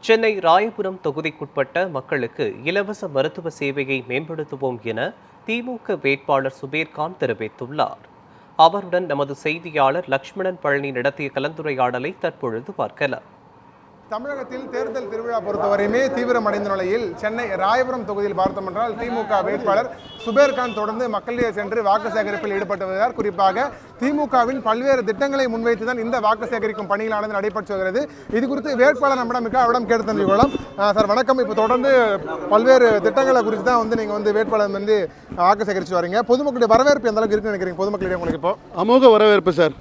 சென்னை ராயபுரம் தொகுதிக்குட்பட்ட மக்களுக்கு இலவச மருத்துவ சேவையை மேம்படுத்துவோம் என திமுக வேட்பாளர் சுபேர்கான் தெரிவித்துள்ளார். அவருடன் நமது செய்தியாளர் லட்சுமணன் பழனி நடத்திய கலந்துரையாடலை தற்பொழுது பார்க்கலாம். தமிழகத்தில் தேர்தல் திருவிழா பொறுத்தவரையுமே தீவிரமடைந்த நிலையில் சென்னை ராயபுரம் தொகுதியில் பார்த்தோம் என்றால் திமுக வேட்பாளர் சுபேர்கான் தொடர்ந்து மக்களிடையே சென்று வாக்கு சேகரிப்பில் ஈடுபட்டு வருகிறார். குறிப்பாக திமுகவின் பல்வேறு திட்டங்களை முன்வைத்துதான் இந்த வாக்கு சேகரிக்கும் பணிகளானது நடைபெற்று வருகிறது. இது குறித்து வேட்பாளர் நம்மிடம் அவரிடம் கேட்டு தெரிந்து கொள்ளலாம். சார் வணக்கம். இப்போ தொடர்ந்து பல்வேறு திட்டங்களை குறித்து தான் நீங்கள் வேட்பாளர் வாக்கு சேகரித்து வரீங்க. பொதுமக்களுடைய வரவேற்பு எந்த அளவுக்கு இருக்குன்னு நினைக்கிறீங்க? பொதுமக்களிடையே உங்களுக்கு இப்போ அமோக வரவேற்பு சார்.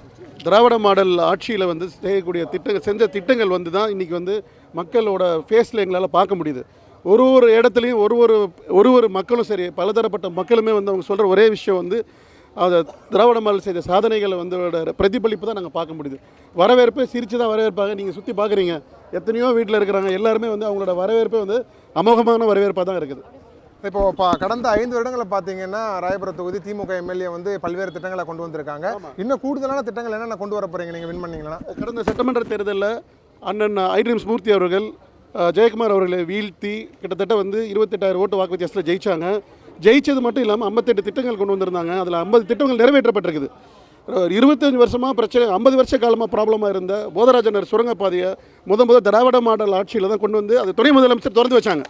திராவிட மாடல் ஆட்சியில் செய்யக்கூடிய செஞ்ச திட்டங்கள் தான் இன்றைக்கி மக்களோட ஃபேஸில் எங்களால் பார்க்க முடியுது. ஒரு இடத்துலையும் ஒரு மக்களும் சரி, பலதரப்பட்ட மக்களுமே அவங்க சொல்கிற ஒரே விஷயம் அதை திராவிட மாடல் செய்த சாதனைகளை பிரதிபலிப்பு தான் நாங்கள் பார்க்க முடியுது. வரவேற்பு சிரித்து தான் வரவேற்பாங்க. நீங்கள் சுற்றி பார்க்குறீங்க, எத்தனையோ வீட்டில் இருக்கிறாங்க, எல்லாருமே அவங்களோட வரவேற்பு அமோகமான வரவேற்பாக தான் இருக்குது. இப்போ கடந்த 5 வருடங்களில் பார்த்தீங்கன்னா ராயபுரம் தொகுதி திமுக எம்எல்ஏ பல்வேறு திட்டங்களை கொண்டு வந்திருக்காங்க. இன்னும் கூடுதலான திட்டங்கள் என்னென்ன கொண்டு வர போறீங்க நீங்கள் வின் பண்ணீங்கன்னா? கடந்த சட்டமன்ற தேர்தலில் அண்ணன் ஐட்ரீம்ஸ் மூர்த்தி அவர்கள் ஜெயக்குமார் அவர்களை வீழ்த்தி கிட்டத்தட்ட 28,000 ஓட்டு வாக்கு வித்தியாசத்தில் ஜெயிச்சாங்க. ஜெயிச்சது மட்டும் இல்லாமல் 58 திட்டங்கள் கொண்டு வந்திருந்தாங்க. அதில் 50 திட்டங்கள் நிறைவேற்றப்பட்டிருக்குது. 25 வருஷமாக பிரச்சனை, 50 வருஷ காலமாக ப்ராப்ளமாக இருந்த போதராஜனர் சுரங்கப்பாதையை முதல் திராவிட மாடல் ஆட்சியில் தான் கொண்டு வந்து அது துணை முதலமைச்சர் திறந்து வச்சாங்க.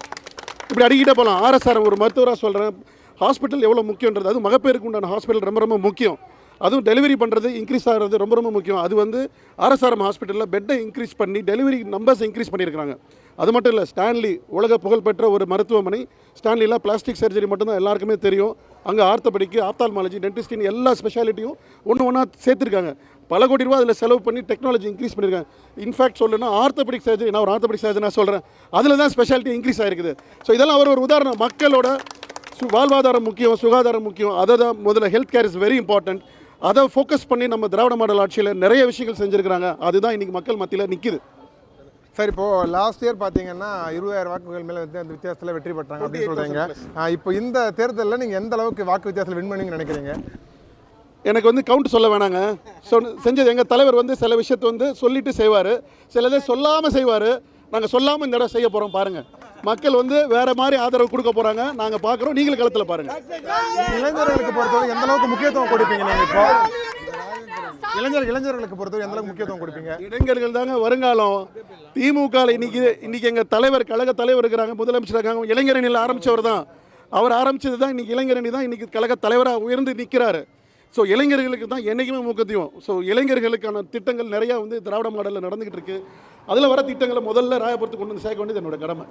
இப்படி அடிக்கிட்டே போகலாம். ஆர்எஸ்ஆர் ஒரு மருத்துவராக சொல்கிறேன், ஹாஸ்பிட்டல் எவ்வளோ முக்கியன்றது, அது மகப்பேருக்கு உண்டான ஹாஸ்பிட்டல் ரொம்ப முக்கியம். அதுவும் டெலிவரி பண்ணுறது இன்க்ரீஸ் ஆகிறது ரொம்ப முக்கியம். அது ஆர்எஸ்ஆர்எம் ஹாஸ்பிட்டலில் பெட்டை இன்க்ரீஸ் பண்ணி டெலிவரி நம்பர்ஸ் இன்க்ரீஸ் பண்ணியிருக்கிறாங்க. அது மட்டும் இல்லை, ஸ்டான்லி உலக புகழ்பெற்ற ஒரு மருத்துவமனை. ஸ்டான்லியில் பிளாஸ்டிக் சர்ஜரி மட்டும்தான் எல்லாருக்குமே தெரியும். அங்கே ஆர்த்தோபெடிக்கு, ஆப்தால்மாலஜி, டென்டிஸ்டின் எல்லா ஸ்பெஷாலிட்டியும் ஒன்றா சேர்த்துருக்காங்க. பல கோடி ரூபா அதில் செலவு பண்ணி டெக்னாலஜி இன்க்ரீஸ் பண்ணியிருக்காங்க. இன்ஃபேக்ட் சொல்லணும்னா ஆர்த்தோபெடிக் சர்ஜரி, நான் ஒரு ஆர்த்தோபெடிக் சர்ஜனாக சொல்கிறேன், அதில் தான் ஸ்பெஷாலிட்டி இன்க்ரீஸ் ஆகிருக்குது. ஸோ இதெல்லாம் ஒரு உதாரணம். மக்களோட வாழ்வாதாரம் முக்கியம், சுகாதாரம் முக்கியம். அதை தான் முதல்ல health care is very important. அதை ஃபோக்கஸ் பண்ணி நம்ம திராவிட மாடல் ஆட்சியில் நிறைய விஷயங்கள் செஞ்சுருக்கிறாங்க. அதுதான் இன்றைக்கி மக்கள் மத்தியில் நிற்கிது. சார், இப்போது லாஸ்ட் இயர் பார்த்தீங்கன்னா 20,000 வாக்குகள் மேலே அந்த வித்தியாசத்தில் வெற்றி பெற்றாங்க அப்படின்னு சொல்கிறீங்க. இப்போ இந்த தேர்தலில் நீங்கள் எந்த அளவுக்கு வாக்கு வித்தியாசத்தில் வின் பண்ணீங்கன்னு நினைக்கிறீங்க? எனக்கு கவுண்ட் சொல்ல வேணாங்க. செஞ்சது எங்கள் தலைவர் சில விஷயத்தை சொல்லிட்டு செய்வார், சிலதை சொல்லாமல் செய்வார். நாங்கள் சொல்லாமல் இந்த இடம் செய்ய போகிறோம். பாருங்கள், மக்கள் வேறு மாதிரி ஆதரவு கொடுக்க போகிறாங்க. நாங்கள் பார்க்குறோம், நீங்களும் களத்தில் பாருங்கள். இளைஞர்களுக்கு பொறுத்தவரை எந்த அளவுக்கு முக்கியத்துவம் கொடுப்பீங்க நீங்கள்? இப்போ இளைஞர்களுக்கு பொறுத்தவரை எந்த அளவுக்கு முக்கியத்துவம் கொடுப்பீங்க? இளைஞர்கள் தாங்க வருங்காலம். திமுக இன்னைக்கு எங்கள் தலைவர், கழக தலைவர் இருக்கிறாங்க, முதலமைச்சர் இருக்காங்க. இளைஞரணியில் ஆரம்பித்தவர் தான். அவர் ஆரம்பித்தது தான் இன்றைக்கி இளைஞரணி தான் இன்றைக்கி கழக தலைவராக உயர்ந்து நிற்கிறாரு. ஸோ இளைஞர்களுக்கு தான் என்றைக்குமே முக்கியம். ஸோ இளைஞர்களுக்கான திட்டங்கள் நிறையா திராவிட மாடலில் நடந்துக்கிட்டு இருக்குது. அதில் வர திட்டங்களை முதல்ல ராயபுரத்துக்கு கொண்டு சேர்க்க வேண்டியது என்னோட கடமை.